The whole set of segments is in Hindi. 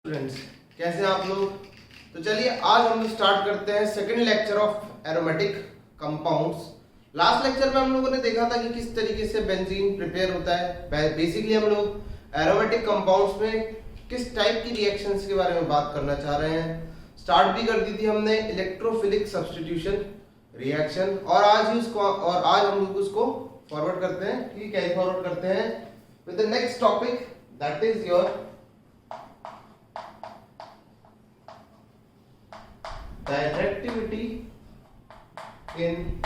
स्टूडेंट्स, कैसे हैं आप लोग। तो चलिए आज हम लोग स्टार्ट करते हैं second lecture of aromatic compounds. Last lecture में हम लोगों ने देखा था कि किस तरीके से बेंजीन प्रिपेयर होता है। बेसिकली हम लोग एरोमेटिक कंपाउंड्स में किस टाइप की रिएक्शंस के बारे में बात करना चाह रहे हैं। स्टार्ट भी कर दी थी हमने इलेक्ट्रोफिलिक सब्स्टिट्यूशन रिएक्शन, और आज हम लोग उसको फॉरवर्ड करते हैं। ठीक है, फॉरवर्ड करते हैं with the next topic, that is your directivity in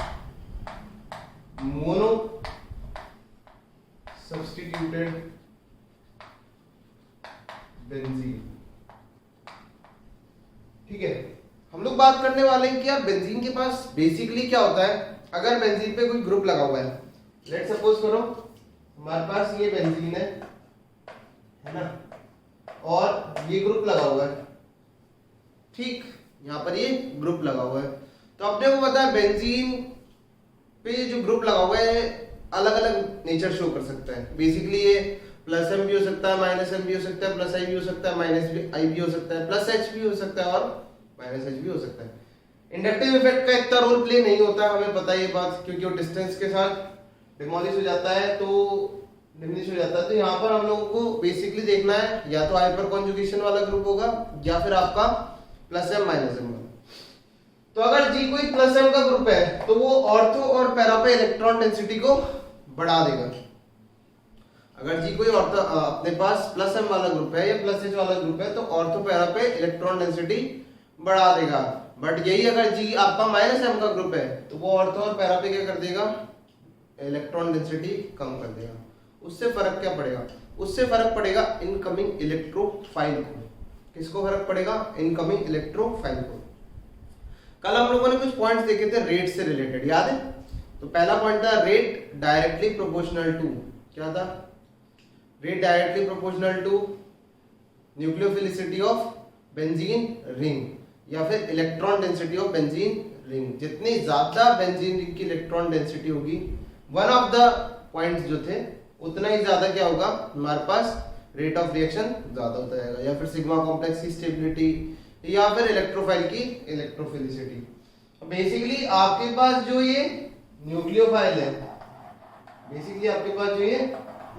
mono substituted benzene. ठीक है, हम लोग बात करने वाले हैं कि यार बेंजीन के पास बेसिकली क्या होता है। अगर बेंजीन पे कोई ग्रुप लगा हुआ है, लेट सपोज करो हमारे पास ये बेंजीन है ना, और ये ग्रुप लगा हुआ है। ठीक, यहाँ पर ये ग्रुप लगा हुआ है। तो अपने को पता है बेंजीन पे जो ग्रुप लगा हुआ है अलग अलग नेचर शो कर सकता है। बेसिकली ये प्लस एम भी हो सकता है, माइनस एम भी हो सकता है, प्लस आई भी हो सकता है, माइनस आई भी हो सकता है, प्लस एच भी हो सकता है और माइनस एच भी हो सकता है। इंडक्टिव इफेक्ट का इतना रोल प्ले नहीं होता, हमें पता है ये बात, क्योंकि वो डिस्टेंस के साथ डिमोलिश हो जाता है, तो डिमिनिश हो जाता है। तो यहाँ पर हम लोगों को बेसिकली देखना है या तो हाइपर कॉन्जुगेशन वाला ग्रुप होगा या फिर आपका प्लस एम माइनस एम। तो अगर जी कोई प्लस एम का ग्रुप है तो वो ऑर्थो और पैरा पे इलेक्ट्रॉन डेंसिटी को बढ़ा देगा। अगर जी कोई ऑर्थो अपने पास प्लस एम वाला ग्रुप है या प्लस एच वाला ग्रुप है तो ऑर्थो पैरा पे इलेक्ट्रॉन डेंसिटी बढ़ा देगा। बट यही अगर जी आपका माइनस एम का ग्रुप है तो वो ऑर्थो और पैरा पे क्या कर देगा, इलेक्ट्रॉन डेंसिटी कम कर देगा। उससे फर्क क्या पड़ेगा, उससे फर्क पड़ेगा इनकमिंग इलेक्ट्रोफाइल को। किसको फर्क पड़ेगा, इनकमिंग इलेक्ट्रोफाइल को। कल हम लोगों ने कुछ पॉइंट्स देखे थे रेट से रिलेटेड, याद है। तो पहला पॉइंट था रेट डायरेक्टली प्रोपोर्शनल टू, क्या था, rate directly proportional to nucleophilicity of benzene ring या फिर electron density of benzene ring. जितनी ज्यादा बेंजीन रिंग की इलेक्ट्रॉन डेंसिटी होगी, वन ऑफ द पॉइंट्स जो थे, उतना ही ज्यादा क्या होगा हमारे पास रेट ऑफ रिएक्शन ज्यादा होता जाएगा, या फिर सिग्मा कॉम्प्लेक्स की स्टेबिलिटी या फिर इलेक्ट्रोफाइल की इलेक्ट्रोफिलिसिटी। बेसिकली आपके पास जो ये न्यूक्लियोफाइल है, बेसिकली आपके पास जो ये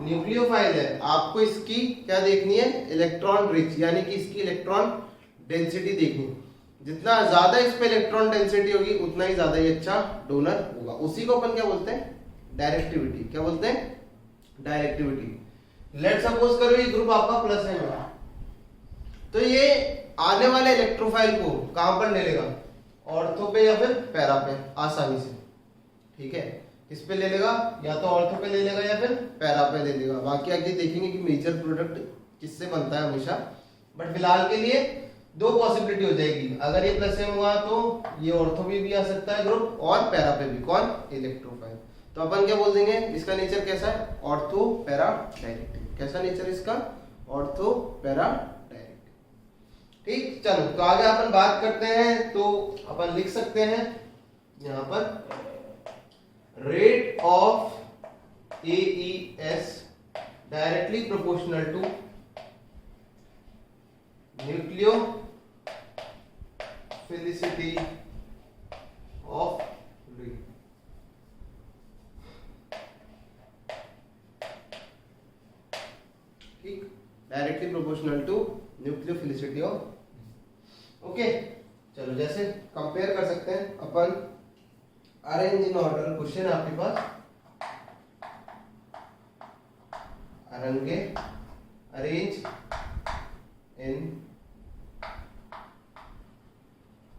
न्यूक्लियोफाइल है, आपको इसकी क्या देखनी है, इलेक्ट्रॉन रिच, यानी कि इसकी इलेक्ट्रॉन डेंसिटी देखनी। जितना ज्यादा इस पे इलेक्ट्रॉन डेंसिटी होगी उतना ही ज्यादा ये अच्छा डोनर होगा। उसी को अपन क्या बोलते हैं, डायरेक्टिविटी। क्या बोलते हैं, डायरेक्टिविटी। लेट सपोज करो ये ग्रुप आपका प्लस है, तो ये आने वाले इलेक्ट्रोफाइल को कहां पर ले लेगा, ऑर्थो पे या फिर पैरा पे आसानी से। ठीक है, किस पे ले लेगा, या तो ऑर्थो पे ले लेगा या फिर पैरा पे ले लेगा। बाकी आगे देखेंगे कि मेजर प्रोडक्ट किससे बनता है हमेशा। बट फिलहाल के लिए दो पॉसिबिलिटी हो जाएगी, अगर ये प्लस एम हुआ तो ये ऑर्थो पे भी आ सकता है ग्रुप और पैरा पे भी, कौन, इलेक्ट्रोफाइल। तो अपन क्या बोल देंगे, इसका नेचर कैसा है, ऑर्थो पैरा डायरेक्टिव। कैसा नेचर इसका, ऑर्थो पैरा डायरेक्टिव। ठीक, चलो तो आगे अपन बात करते हैं। तो अपन लिख सकते हैं यहां पर rate of AES directly proportional to nucleophilicity of ring. ठीक, directly proportional to nucleophilicity of. Okay, चलो जैसे कंपेयर कर सकते हैं अपन, अरेंज इन ऑर्डर क्वेश्चन आपके पास, arrange in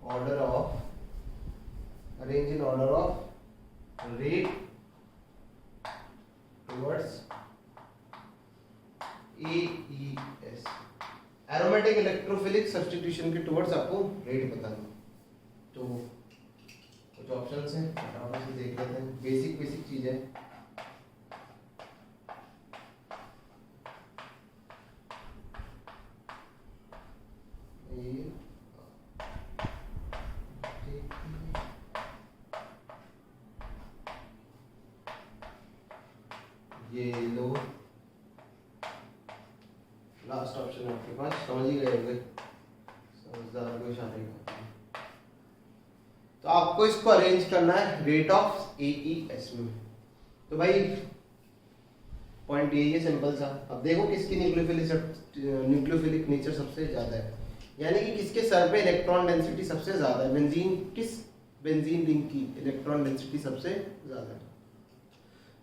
order of, arrange in order of rate towards AES, aromatic electrophilic substitution के टुवर्ड्स आपको रेट बताना। तो कुछ ऑप्शंस हैं, फटाफट से देख लेते हैं, बेसिक चीज है। ये लो लास्ट ऑप्शन क्वेश्चन आपके पास, समझ ही गए होंगे, समझदार को इशारे करते हैं। तो आपको इसको अरेंज करना है रेट ऑफ एईएस में। तो भाई पॉइंट यही है सिंपल सा। अब देखो किसकी न्यूक्लियोफिलिक नेचर सबसे ज्यादा है, यानी कि किसके सर पे इलेक्ट्रॉन डेंसिटी सबसे ज्यादा है। बेंजीन, किस बेंजीन रिंग की इलेक्ट्रॉन डेंसिटी सबसे ज्यादा है।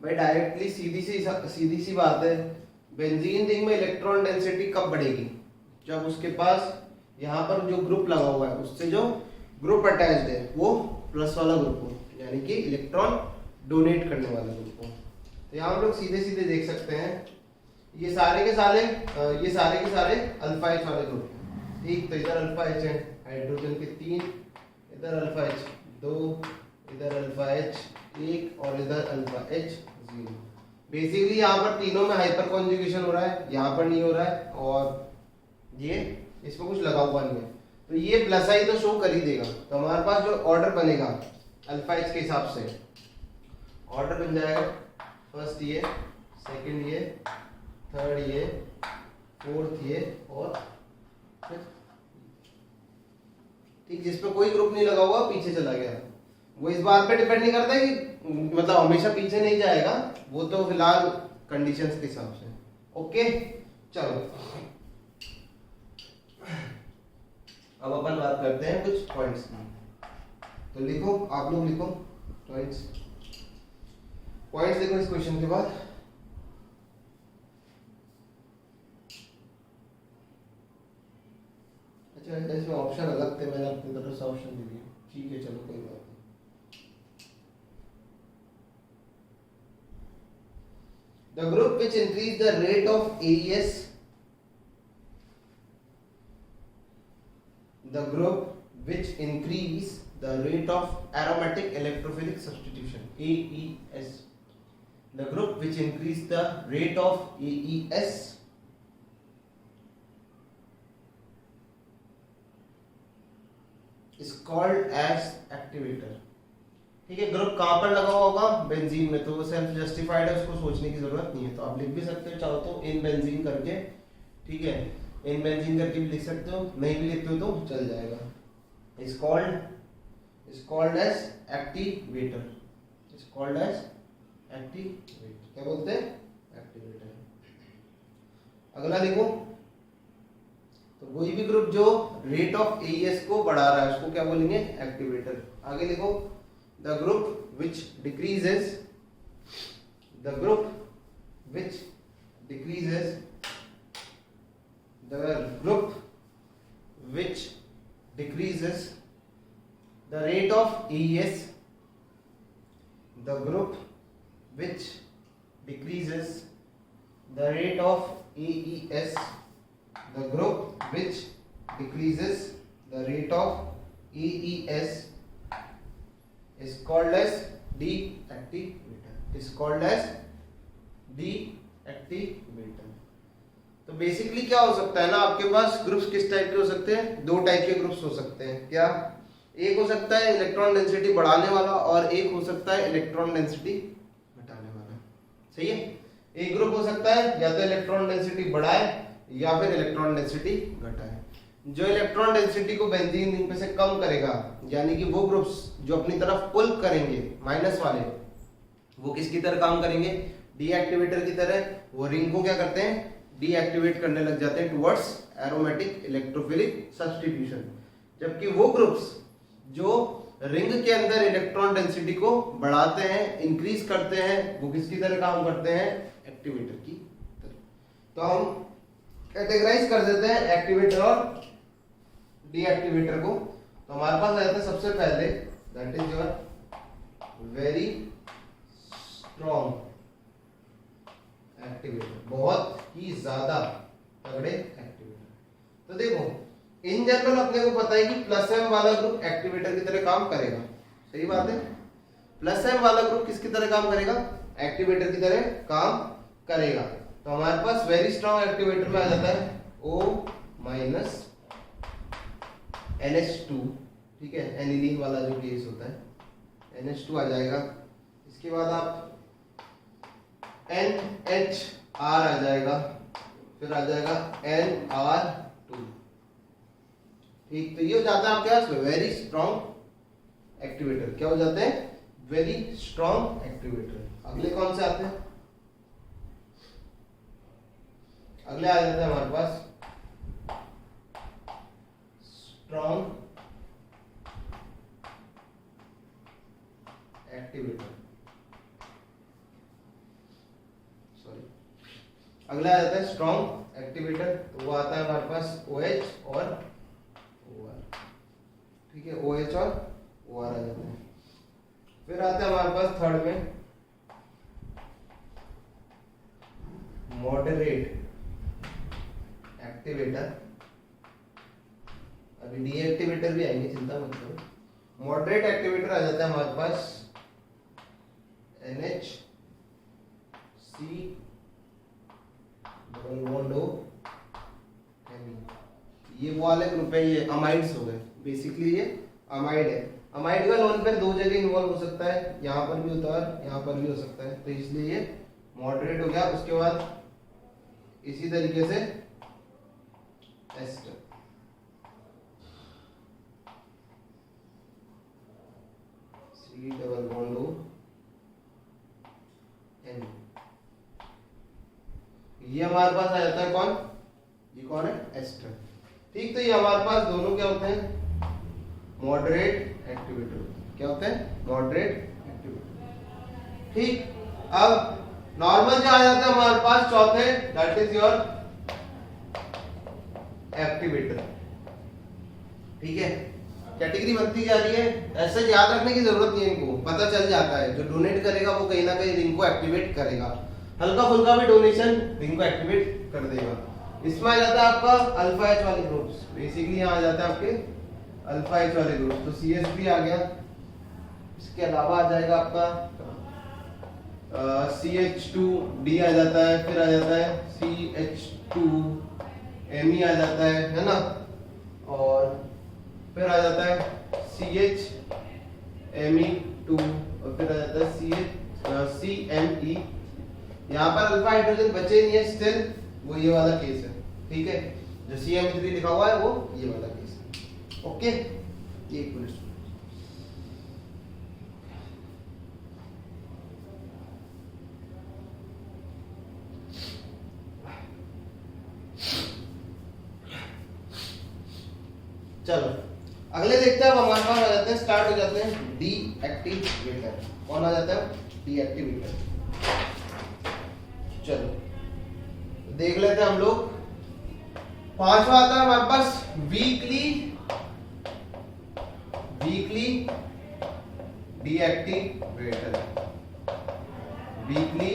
भाई डायरेक्टली सीधी सी बात है, बेंजीन रिंग में इलेक्ट्रॉन डेंसिटी कब बढ़ेगी, जब उसके पास यहाँ पर जो ग्रुप लगा हुआ है उससे जो ग्रुप अटैच्ड है वो प्लस वाला ग्रुप हो, यानी कि इलेक्ट्रॉन डोनेट करने वाला ग्रुप हो। तो यहाँ हम लोग सीधे सीधे देख सकते हैं ये सारे के सारे अल्फा एच वाले ग्रुप हैं। ठीक, तो इधर अल्फा एच है, हाइड्रोजन के 3, इधर अल्फा एच 2, इधर अल्फा एच 1 और इधर अल्फा एच 0। बेसिकली यहाँ पर तीनों में हाइपर कॉन्जुगेशन हो रहा है, यहाँ पर नहीं हो रहा है और ये इसमें कुछ लगा हुआ नहीं है, तो ये प्लस आई तो शो कर ही देगा। तो हमारे पास जो ऑर्डर बनेगा अल्फा एच के हिसाब से ऑर्डर बन जाएगा, फर्स्ट ये, सेकंड ये, थर्ड ये, फोर्थ ये और फिफ्थ। ठीक, जिस पे कोई ग्रुप नहीं लगा हुआ पीछे चला गया, वो इस बात पे डिपेंड नहीं करता है कि मतलब हमेशा पीछे नहीं जाएगा, वो तो फिलहाल कंडीशंस के हिसाब से। ओके, चलो अब अपन बात करते हैं कुछ पॉइंट्स की। तो लिखो, आप लोग लिखो पॉइंट्स लिखो इस क्वेश्चन के बाद। अच्छा, इसमें ऑप्शन अलग थे, मैंने अपनी तरफ से ऑप्शन दे दिए। ठीक है, चलो कोई बात नहीं। The group which increase the rate of AES, the group which increase the rate of aromatic electrophilic substitution, AES, the group which increase the rate of AES is called as activator। ठीक है, ग्रुप कहां पर लगा हुआ होगा, बेंजीन में, तो वो सेल्फ जस्टिफाइड है, उसको सोचने की जरूरत नहीं है। तो आप लिख भी सकते हो चाहो तो इन बेंजीन करके, ठीक है, इन बेंजीन करके भी लिख सकते हो, नहीं भी लिखते हो तो चल जाएगा। Is called as activator, is called as activator, क्या बोलते हैं, एक्टिवेटर। अगला देखो, तो कोई भी ग्रुप जो रेट ऑफ एईएस को बढ़ा रहा है उसको क्या बोलेंगे, एक्टिवेटर। आगे लिखो, the group which decreases the group which decreases the rate of AES, the group which decreases the rate of AES, the group which decreases the rate of AES is called as deactivator, is called as deactivator। तो बेसिकली क्या हो सकता है ना, आपके पास ग्रुप्स किस टाइप के हो सकते हैं, दो टाइप के ग्रुप्स हो सकते हैं। क्या, एक हो सकता है इलेक्ट्रॉन डेंसिटी बढ़ाने वाला और एक हो सकता है इलेक्ट्रॉन डेंसिटी घटाने वाला। सही है, एक ग्रुप हो सकता है या तो इलेक्ट्रॉन डेंसिटी बढ़ाए या फिर इलेक्ट्रॉन डेंसिटी घटाए। जो इलेक्ट्रॉन डेंसिटी को बेंजीन रिंग पे से कम करेगा, यानी कि वो ग्रुप्स जो अपनी तरफ पुल करेंगे माइनस वाले, वो किसकी तरह काम करेंगे, डीएक्टिवेटर की तरह। वो रिंग को क्या करते हैं, डीएक्टिवेट करने लग जाते हैं टुवर्ड्स एरोमेटिक इलेक्ट्रोफिलिक सब्स्टिट्यूशन। जबकि वो ग्रुप्स जो रिंग के अंदर इलेक्ट्रॉन डेंसिटी को बढ़ाते हैं, इंक्रीज करते हैं, वो किसकी तरह काम करते हैं, एक्टिवेटर की तरह। तो हम कैटेगराइज कर देते हैं एक्टिवेटर और डीएक्टिवेटर को। तो हमारे पास आ जाता है सबसे पहले, that is your very strong activator, बहुत ही ज्यादा तगड़े एक्टिवेटर। तो देखो, इन जनरल अपने को पता है कि प्लस एम वाला ग्रुप एक्टिवेटर की तरह काम करेगा। सही बात है, प्लस एम वाला ग्रुप किसकी तरह काम करेगा, एक्टिवेटर की तरह काम करेगा। तो हमारे पास वेरी स्ट्रॉन्ग एक्टिवेटर में आ जाता है O माइनस NH2, ठीक है, एनिलीन वाला जो केस होता है NH2 आ जाएगा। इसके बाद आप NHR आ जाएगा, फिर आ जाएगा NR2। ठीक, तो ये हो जाता है आपके पास वेरी स्ट्रॉन्ग एक्टिवेटर। क्या हो जाते हैं? Very strong activator. अगले कौन से आते हैं? अगले आ जाता है हमारे पास स्ट्रॉन्ग एक्टिवेटर। सॉरी, अगला आ जाता है स्ट्रॉन्ग एक्टिवेटर। तो वो आता है हमारे पास OH और OR। ठीक है, OH और OR आ जाते हैं। फिर आता है हमारे पास थर्ड में मॉडरेट एक्टिवेटर। अभी डीएक्टिवेटर भी आएंगे, चिंता मत करो। मॉडरेट एक्टिवेटर आ जाता है हमारे पास NHC double bond O He। ये वो वाले ग्रुप है, ये अमाइड्स हो गए। बेसिकली ये अमाइड है। अमाइड का लोन पेयर दो जगह इन्वॉल्व हो सकता है, यहाँ पर भी होता है और यहाँ पर भी हो सकता है, तो इसलिए ये मॉडरेट हो गया। उसके बाद इसी तरीके से ester, C double bond O N। ये हमारे पास आ जाता है कौन? ये कौन है? एस्टर। ठीक, तो ये हमारे पास दोनों क्या होते हैं? Moderate activator. क्या होते हैं? Moderate activator. ठीक, अब नॉर्मल जो आ जाता है हमारे पास चौथे, दैट इज योर एक्टिवेटर। ठीक है, कैटेगरी बनती जा रही है। ऐसे याद रखने की जरूरत नहीं है, इनको पता चल जाता है। जो डोनेट करेगा वो कहीं ना कहीं रिंग को एक्टिवेट करेगा। हल्का फुल्का भी डोनेशन रिंग को एक्टिवेट कर देगा। इसमें आ जाता है आपका अल्फा एच वाले ग्रुप्स। बेसिकली यहाँ आ जाता है आपके अल्फा एच वाले ग्रुप। तो CH3 आ गया। इसके अलावा आ जाएगा आपका CH2D आ जाता है। फिर आ जाता है CH2Me आ जाता है ना। और फिर आ जाता है CHMe2 और फिर आ जाता है CME। यहाँ पर अल्फा हाइड्रोजन बचे नहीं है स्टिल, वो ये वाला केस है। ठीक है, जो CH3 लिखा हुआ है वो ये वाला केस है। ओके, एक मिनट। चलो अगले देखते हैं। अब हमारे पास आ जाते हैं, स्टार्ट हो जाते हैं डीएक्टिवेटर। कौन आ जाता है? डीएक्टिवेटर। चलो देख लेते हैं हम लोग। पांचवा आता है हमारे पास वीकली डीएक्टिवेटर। Weekly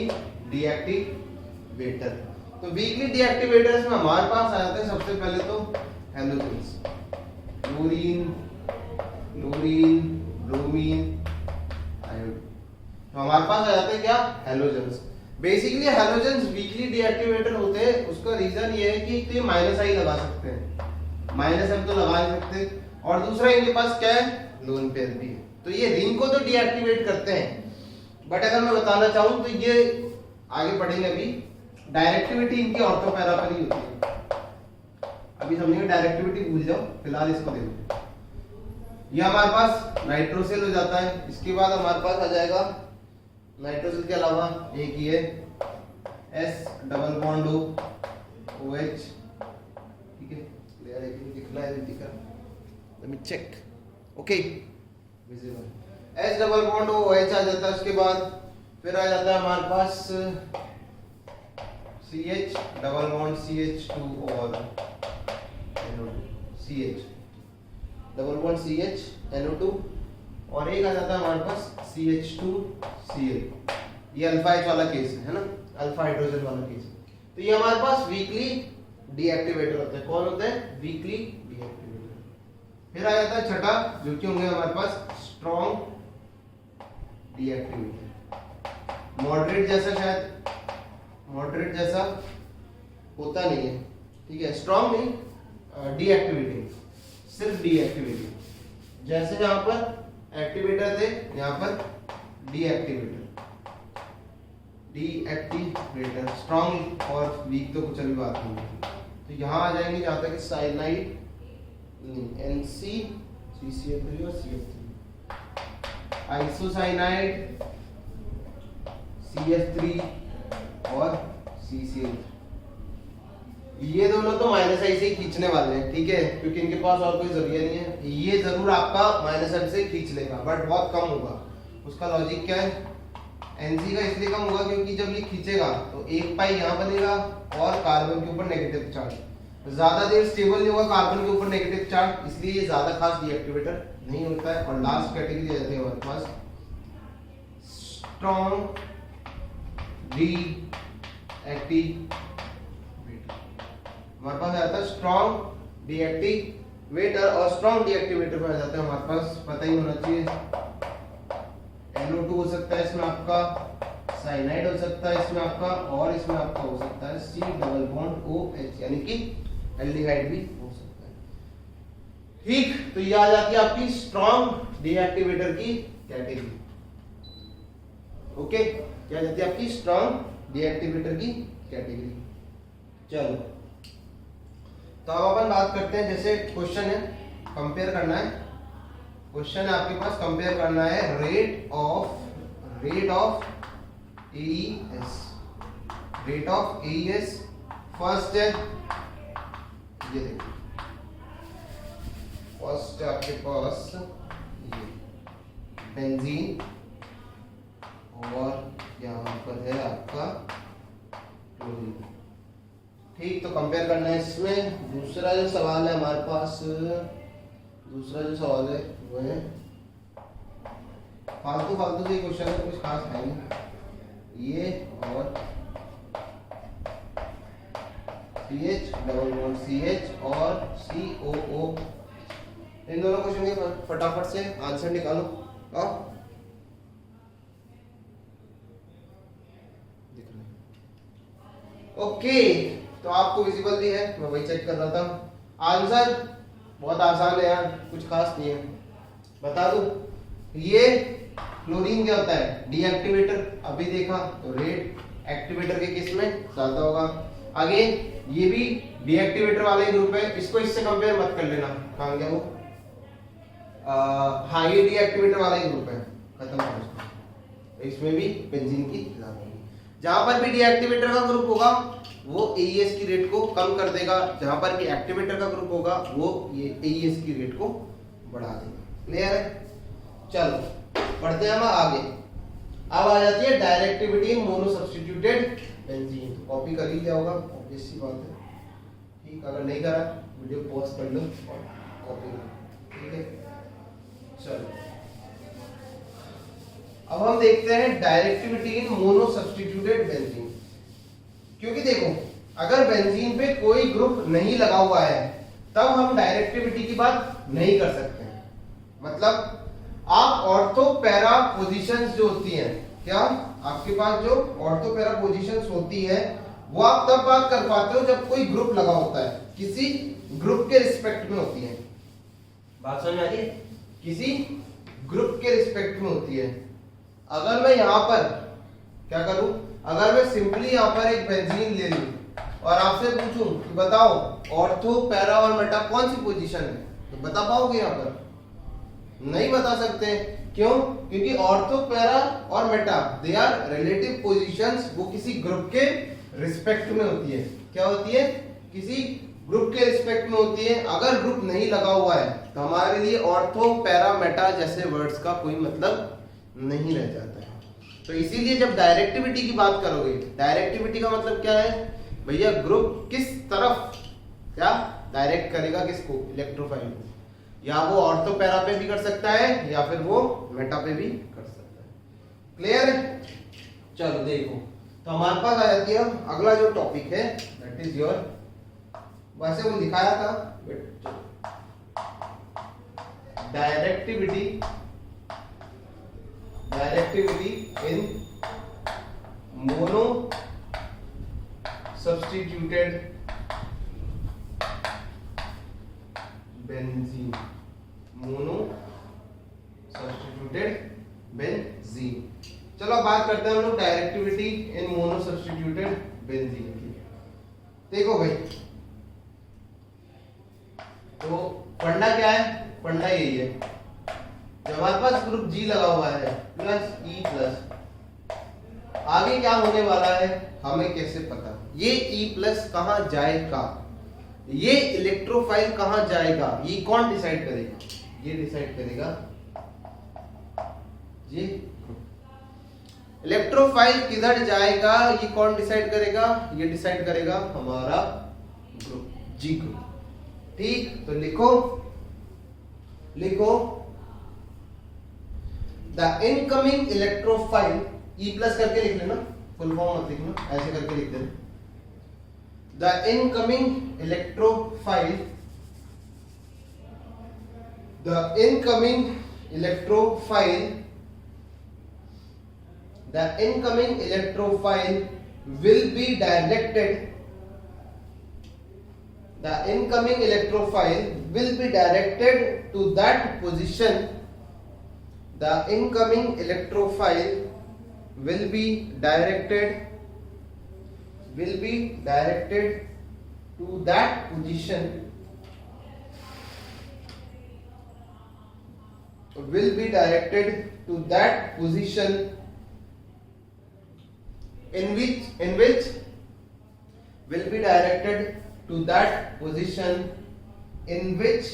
deactivator. तो वीकली डीएक्टिवेटर्स में हमारे पास आ जाते हैं सबसे पहले तो हैलोजेंस। Chlorine, bromine, iodine. तो हमारे पास आ जाते हैं क्या? Halogens. Basically halogens weekly deactivator होते हैं। उसका रीजन ये है कि तो माइनस आई लगा सकते हैं, माइनस एम तो लगा नहीं सकते, और दूसरा इनके पास क्या है? लोन पेयर भी है। तो ये रिंग को तो डीएक्टिवेट करते हैं, बट अगर मैं बताना चाहूँ तो ये आगे बढ़ेंगे। अभी डायरेक्टिविटी इनकी ऑर्थो पैरा पर ही होती है। अभी समझेंगे, डायरेक्टिविटी भूल जाओ, फिलहाल इसको देखो। ये हमारे पास नाइट्रोसिल हो जाता है। इसके बाद हमारे पास आ जाएगा नाइट्रोसिल के अलावा एक ये S double bond O OH। ठीक है, क्लियर है कि दिख रहा है? दिख रहा है? Let me check. Okay, visible. S double bond O OH आ जाता है। उसके बाद फिर आ जाता है हमारे पास CH डबल बॉन्ड CH2 और CH double bond CH NO2, और एक आ जाता है हमारे पास CH2Cl। ये अल्फा एच वाला केस है ना, अल्फा हाइड्रोजन वाला केस। तो ये हमारे पास वीकली डीएक्टिवेटर होते हैं। कौन होते हैं? Weekly deactivator. फिर आ जाता है छठा, जो कि होंगे हमारे पास स्ट्रॉन्ग डीएक्टिवेटर। मॉडरेट जैसा, शायद मॉडरेट जैसा होता नहीं है। ठीक है, स्ट्रॉन्ग नहीं, डीएक्टिवेटिंग, सिर्फ डीएक्टिवेटिंग। जैसे यहाँ पर एक्टिवेटर थे, यहाँ पर डीएक्टिवेटर। डीएक्टिवेटर। स्ट्रॉन्ग और वीक तो कुछ अभी बात नहीं है। तो यहाँ आ जाएंगे जहाँ तक साइनाइड, NC, CCl3 और CF3, आइसोसाइनाइड, CF3 और CCl। ये दोनों तो माइनस आई से ही खींचने वाले हैं, ठीक है, क्योंकि इनके पास और कोई जरिया नहीं है। ये जरूर आपका माइनस आई से खींच लेगा, बट बहुत कम होगा। उसका लॉजिक क्या है? NC का इसलिए कम होगा क्योंकि जब ये खींचेगा तो एक पाई यहाँ बनेगा और कार्बन के ऊपर नेगेटिव चार्ज। ज्यादा देर स्टेबल नहीं होगा कार्बन के ऊपर नेगेटिव चार्ज, इसलिए ये ज्यादा खास डीएक्टिवेटर नहीं होता है। और लास्ट कैटेगरी आ जाती है हमारे पास स्ट्रॉन्ग डीएक्टिवेटर। हमारे पास आता है स्ट्रॉन्ग डीएक्टिवेटर, और स्ट्रॉन्ग डीएक्टिवेटर में आ जाता है हमारे पास, पता ही होना चाहिए, NO2 हो सकता है इसमें आपका, साइनाइड हो सकता है इसमें आपका, और इसमें आपका हो सकता है C डबल बॉन्ड OH, यानी कि एल्डिहाइड भी हो सकता है। ठीक, तो ये आ जाती है आपकी स्ट्रॉन्ग डीएक्टिवेटर की कैटेगरी। ओके, क्या जाती है आपकी स्ट्रॉन्ग डीएक्टिवेटर की कैटेगरी। चलो, तो अब अपन बात करते हैं, जैसे क्वेश्चन है कंपेयर करना है, क्वेश्चन है आपके पास कंपेयर करना है rate of AES, rate of AES। First है, ये देखिए, फर्स्ट है आपके पास ये बेंजीन, और यहाँ पर है आपका क्लोरीन। ठीक, तो कंपेयर करना है इसमें। दूसरा जो सवाल है हमारे पास, दूसरा जो सवाल है वो है फालतू से क्वेश्चन है, कुछ खास है नहीं। ये और CH डबल बॉन्ड CH और COO, इन दोनों क्वेश्चन के फटाफट से आंसर निकालो। ओके, तो आपको विजिबल भी है, मैं वही चेक कर रहा था। आंसर बहुत आसान है यार, कुछ खास नहीं है, बता दूं। ये क्लोरीन क्या होता है? डीएक्टिवेटर, अभी देखा तो रेट एक्टिवेटर के केस में ज्यादा होगा। आगे ये भी डीएक्टिवेटर वाला ही ग्रुप है, इसको इससे कंपेयर मत कर लेना। कहां गया वो? हाँ, ये डीएक्टिवेटर वाला ही ग्रुप है, खत्म हो इसको। इसमें भी बेंजीन की लागत, जहां पर भी डीएक्टिवेटर का ग्रुप होगा वो AES की रेट को कम कर देगा, जहां पर भी एक्टिवेटर का ग्रुप होगा वो ये AES की रेट को बढ़ा देगा। क्लियर है? चलो बढ़ते हैं हम आगे। अब आ जाती है directivity in mono substituted benzene. Copy कर ही लिया होगा, ऑब्वियस सी बात है। ठीक, अगर नहीं करा वीडियो पॉज कर लो और कॉपी करो, ठीक है। चलो अब हम देखते हैं directivity in mono substituted benzene. क्योंकि देखो, अगर बेंजीन पे कोई ग्रुप नहीं लगा हुआ है तब हम डायरेक्टिविटी की बात नहीं कर सकते हैं। मतलब आप ऑर्थो पैरा पोजीशंस जो होती हैं, क्या आपके पास जो ऑर्थो पैरा पोजीशंस होती है वो आप तब बात कर पाते हो जब कोई ग्रुप लगा होता है, किसी ग्रुप के रिस्पेक्ट में होती है। बात समझ आ रही है? किसी ग्रुप के रिस्पेक्ट में होती है। अगर मैं यहां पर क्या करूं, अगर मैं सिंपली यहां पर एक बेंजीन ले लूं और आपसे पूछूं कि बताओ ऑर्थो पैरा और मेटा कौन सी पोजीशन है, तो बता पाओगे? यहां पर नहीं बता सकते। क्यों? क्योंकि ऑर्थो पैरा और meta they are relative positions, वो किसी ग्रुप के रिस्पेक्ट में होती है। क्या होती है? किसी ग्रुप के रिस्पेक्ट में होती है। अगर ग्रुप नहीं लगा हुआ है तो हमारे लिए ऑर्थो पैरा मेटा जैसे वर्ड्स का कोई मतलब नहीं रह जाता है। तो इसीलिए जब डायरेक्टिविटी की बात करोगे, डायरेक्टिविटी का मतलब क्या है भैया? ग्रुप किस तरफ क्या डायरेक्ट करेगा, किसको? इलेक्ट्रोफाइल को। या वो ऑर्थो पैरा पे भी कर सकता है या फिर वो मेटा पे भी कर सकता है। क्लियर है? चलो देखो, तो हमारे पास आ जाती है अगला जो टॉपिक है, दैट इज योर, वैसे वो दिखाया था directivity in mono substituted benzene, mono substituted benzene. चलो अब बात करते हैं हम लोग directivity in mono substituted benzene की। देखो भाई, तो फंडा क्या है? फंडा यही है, जब हमारे पास ग्रुप G लगा हुआ है प्लस E प्लस, आगे क्या होने वाला है हमें कैसे पता? ये E प्लस कहां जाएगा, ये इलेक्ट्रोफाइल कहां जाएगा, ये कौन डिसाइड करेगा? ये डिसाइड करेगा ये इलेक्ट्रोफाइल किधर जाएगा, ये कौन डिसाइड करेगा? ये डिसाइड करेगा हमारा ग्रुप G ग्रुप। ठीक, तो लिखो the incoming electrophile, E plus करके लिख लेना, फुल फॉर्म मत लिखना, ऐसे करके लिख देना। The incoming electrophile, the incoming electrophile, the incoming electrophile will be directed, the incoming electrophile will be directed to that position, the incoming electrophile will be directed to that position, will be directed to that position in which will be directed to that position in which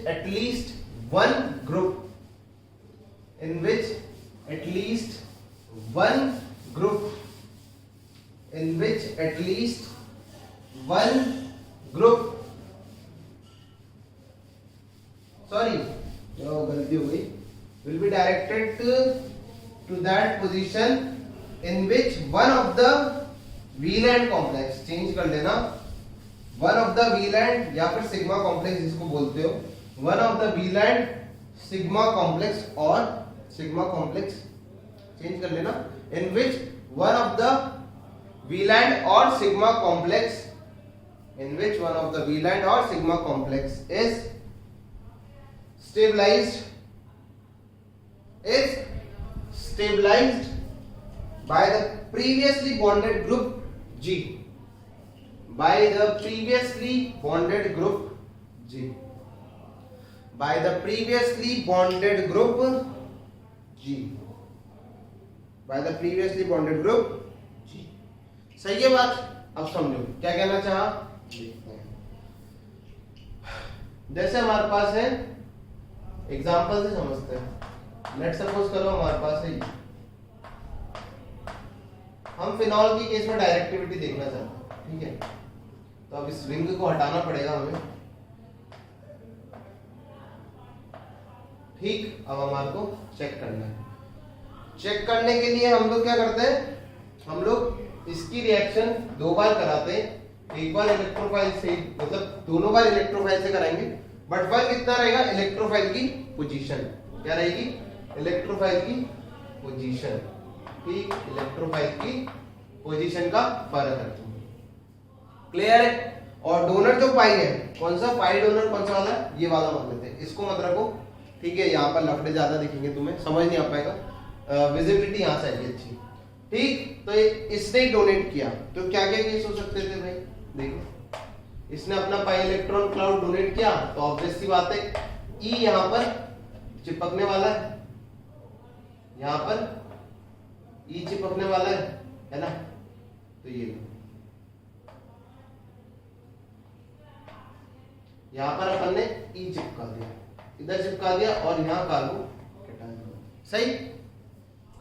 at least one group, in which at least one group, in which at least one group, sorry गलती हो गई, will be directed to that position in which one of the Wieland complex, change कर लेना, one of the Wieland या फिर सिग्मा कॉम्प्लेक्स जिसको बोलते हो, one of the Wieland sigma complex और सिग्मा कॉम्प्लेक्स चेंज कर लेना, in which one of the Wieland और sigma complex, in which one of the Wieland और sigma complex is stabilized by the previously bonded group G, by the previously bonded group G, by the previously bonded group G, by the previously bonded group G। सही है बात? अब समझो क्या कहना चाहा, देखते हैं। जैसे हमारे पास है, एग्जांपल से समझते हैं। लेट सपोज करो हमारे पास है, हम फिनॉल की केस में डायरेक्टिविटी देखना चाहते हैं, ठीक है? तो अब इस रिंग को हटाना पड़ेगा हमें, ठीक? अब हमारे को चेक करना है। चेक करने के लिए हम लोग क्या करते हैं, हम लोग इसकी रिएक्शन दो बार कराते हैं, एक बार इलेक्ट्रोफाइल से, मतलब दोनों बार इलेक्ट्रोफाइल से कराएंगे, बट फर्क कितना रहेगा, इलेक्ट्रोफाइल की पोजीशन क्या रहेगी, इलेक्ट्रोफाइल की पोजीशन, ठीक? इलेक्ट्रोफाइल की पोजीशन का फर्क है, क्लियर है? और डोनर जो पाई है, कौन सा पाई डोनर, कौन सा वाला है, ये वाला मान लेते हैं, इसको मत रखो, ठीक है? यहाँ पर लफड़े ज्यादा दिखेंगे, तुम्हें समझ नहीं आ पाएगा, विजिबिलिटी यहाँ से आएगी अच्छी, ठीक? तो इसने डोनेट किया, तो क्या क्या केस हो सकते थे भाई, देखो, इसने अपना पाई इलेक्ट्रॉन क्लाउड डोनेट किया, तो ऑब्वियस सी बात है ई यहाँ पर चिपकने वाला है, यहाँ पर ई चिपकने वाला है ना? तो ये यहाँ पर अपन ने ई चिपका दिया, इधर चिपका दिया, और यहाँ कार्बोकेटायन, सही,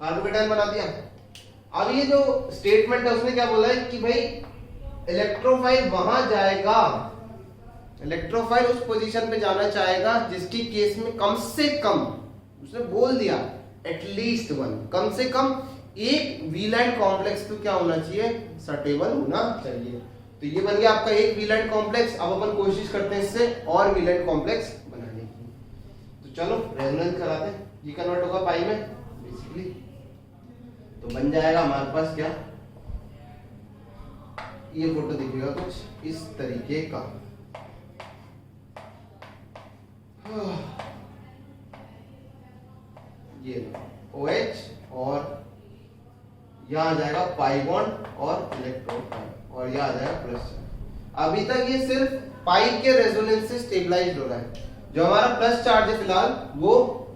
कार्बोकेटायन बना दिया। अब ये जो स्टेटमेंट है उसने क्या बोला है कि भाई इलेक्ट्रोफाइल वहां जाएगा, इलेक्ट्रोफाइल उस पोजीशन पे जाना चाहेगा जिसकी केस में कम से कम, उसने बोल दिया एटलीस्ट वन, कम से कम एक वीलैंड कॉम्प्लेक्स तो क्या होना चाहिए, स्टेबल होना चाहिए। तो ये बन गया आपका एक वीलैंड कॉम्प्लेक्स। अब अपन कोशिश करते हैं इससे और वीलैंड कॉम्प्लेक्स बनाने की। तो चलो रेजोनेंस कराते हैं, ये कन्वर्ट होगा पाई में बेसिकली, तो बन जाएगा हमारे पास क्या, ये फोटो दिखेगा कुछ इस तरीके का। ये OH और यहाँ आ जाएगा पाई बॉन्ड और इलेक्ट्रोफाइल और यहाँ आ जाएगा प्लस चार्ज। अभी तक ये सिर्फ पाई के रेजोनेंस से स्टेबलाइज्ड हो रहा है। जो हमारा प्लस चार्ज है फिलहाल वो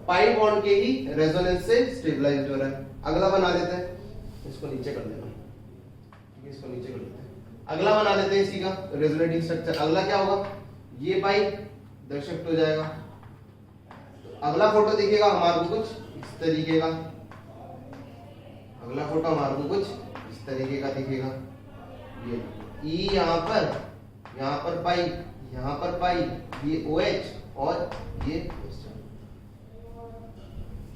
पाई बॉन्ड के ही रेजोनेंस से स्टेबलाइज्ड हो रहा है। अगला बना लेते हैं, इसको नीचे कर देना, इसको नीचे कर देते हैं। अगला बना लेते हैं इसी का रेजोनेटिंग स्ट्रक्चर। अगला क्या होगा, ये पाई इधर शिफ्ट हो जाएगा। तो अगला फोटो दिखेगा हमारे को कुछ इस तरीके का, अगला फोटो हमारे को कुछ इस तरीके का दिखेगा। ये ई यहाँ पर पाई, यहाँ पर पाई, ये OH और ये।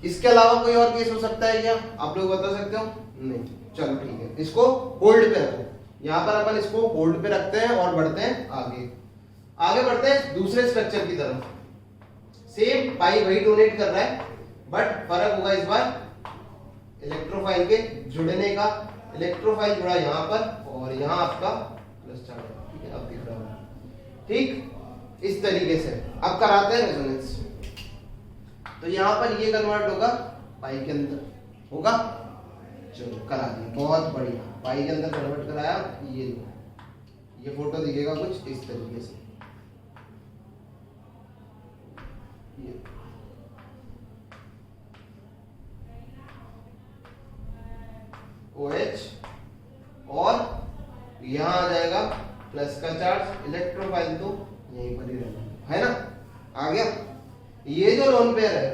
इसके अलावा कोई और केस हो सकता है क्या, आप लोग बता सकते हो? नहीं, चलो ठीक है, इसको होल्ड पे रखो। यहाँ पर अपन इसको होल्ड पे रखते हैं और बढ़ते हैं आगे बढ़ते हैं दूसरे स्ट्रक्चर की तरफ। सेम पाई वही डोनेट कर रहा है, बट फर्क होगा इस बार इलेक्ट्रोफाइल के जुड़ने का। इलेक्ट्रोफाइल जुड़ा यहाँ पर और यहाँ आपका प्लस चार्ज, ठीक है, अब दिख रहा है। ठीक, इस तरीके से अब कराते हैं रेजोनेंस। तो यहाँ पर ये कन्वर्ट होगा पाई के अंदर, होगा, चलो करा दिया, बहुत बढ़िया। पाई के अंदर कन्वर्ट कराया, ये फोटो दिखेगा कुछ इस तरीके से। ये OH और यहाँ आ जाएगा प्लस का चार्ज, इलेक्ट्रोफाइल तो यहीं पर ही रहना है ना। आ गया। ये जो लोन पेयर है,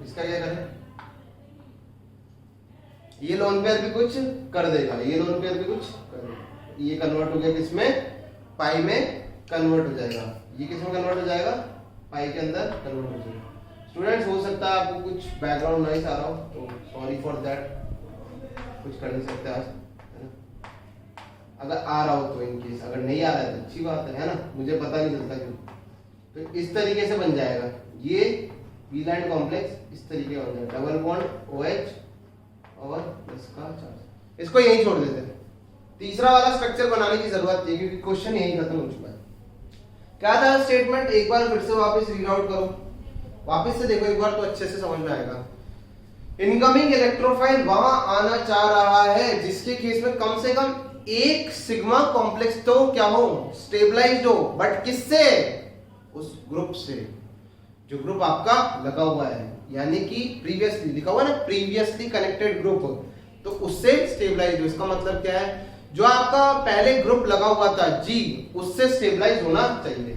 इसका क्या करें, ये लोन पेयर भी कुछ कर देगा, ये लोन पेयर भी कुछ कर देगा। ये कन्वर्ट हो गया किसमें, पाई में कन्वर्ट हो जाएगा। ये किसमें कन्वर्ट हो जाएगा, पाई के अंदर कन्वर्ट हो जाएगा। स्टूडेंट्स, हो सकता है आपको कुछ बैकग्राउंड नॉइस आ रहा हो, तो सॉरी फॉर दैट, कुछ कर नहीं सकते आज, है ना। अगर आ रहा हो तो इन केस, अगर नहीं आ रहा है तो अच्छी बात है ना, मुझे पता नहीं चलता क्यों। तो इस तरीके से बन जाएगा ये वीलाइंड कॉम्प्लेक्स, इस तरीके का बन जाएगा, डबल बॉन्ड OH और प्लस का चार्ज। इसको यहीं छोड़ देते हैं, तीसरा वाला स्ट्रक्चर बनाने की जरूरत है क्योंकि क्वेश्चन यहीं खत्म हो चुका है। क्या था स्टेटमेंट, एक बार फिर से वापस रीड आउट करो, वापस से देखो एक बार तो अच्छे से समझ में आएगा। इनकमिंग इलेक्ट्रोफाइल वहां आना चाह रहा है जिसके केस में कम से कम एक सिग्मा कॉम्प्लेक्स तो क्या हो, स्टेबलाइज्ड हो, बट किससे, उस ग्रुप से जो ग्रुप आपका लगा हुआ है, यानी कि प्रीवियसली लिखा हुआ है ना, प्रीवियसली कनेक्टेड ग्रुप, तो उससे स्टेबलाइज हो। इसका मतलब क्या है, जो आपका पहले ग्रुप लगा हुआ था G, उससे स्टेबलाइज होना चाहिए।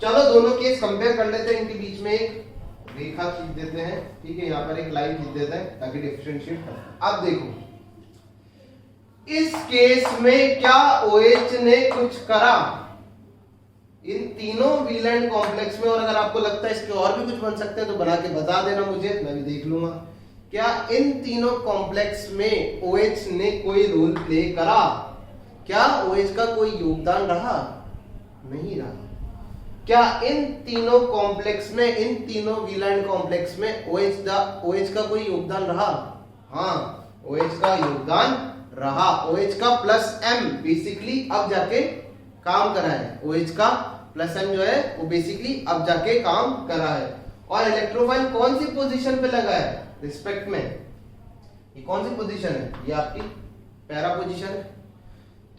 चलो दोनों केस कंपेयर कर लेते हैं, इनके बीच में एक रेखा खींच देते हैं, ठीक है, यहाँ पर एक लाइन खींच देते हैं ताकि डिफरेंशिएट कर। अब देखो इस केस में क्या OH ने कुछ करा इन तीनों वीलैंड कॉम्प्लेक्स में, और अगर आपको लगता है इसके और भी कुछ बन सकते हैं तो बना के बता देना मुझे, मैं भी देख लूंगा। क्या इन तीनों कॉम्प्लेक्स में OH ने कोई रोल प्ले करा, क्या OH का कोई योगदान रहा, नहीं रहा। क्या इन तीनों कॉम्प्लेक्स में, इन तीनों वीलैंड कॉम्प्लेक्स में OH का कोई योगदान रहा, हाँ OH का योगदान रहा। OH का प्लस M बेसिकली अब जाके काम करा है, OH का प्लस M जो है वो बेसिकली अब जाके काम करा है। और इलेक्ट्रोफाइल कौन सी पोजीशन पे लगा है रिस्पेक्ट में, ये कौन सी पोजीशन है, ये आपकी पैरा पोजीशन है।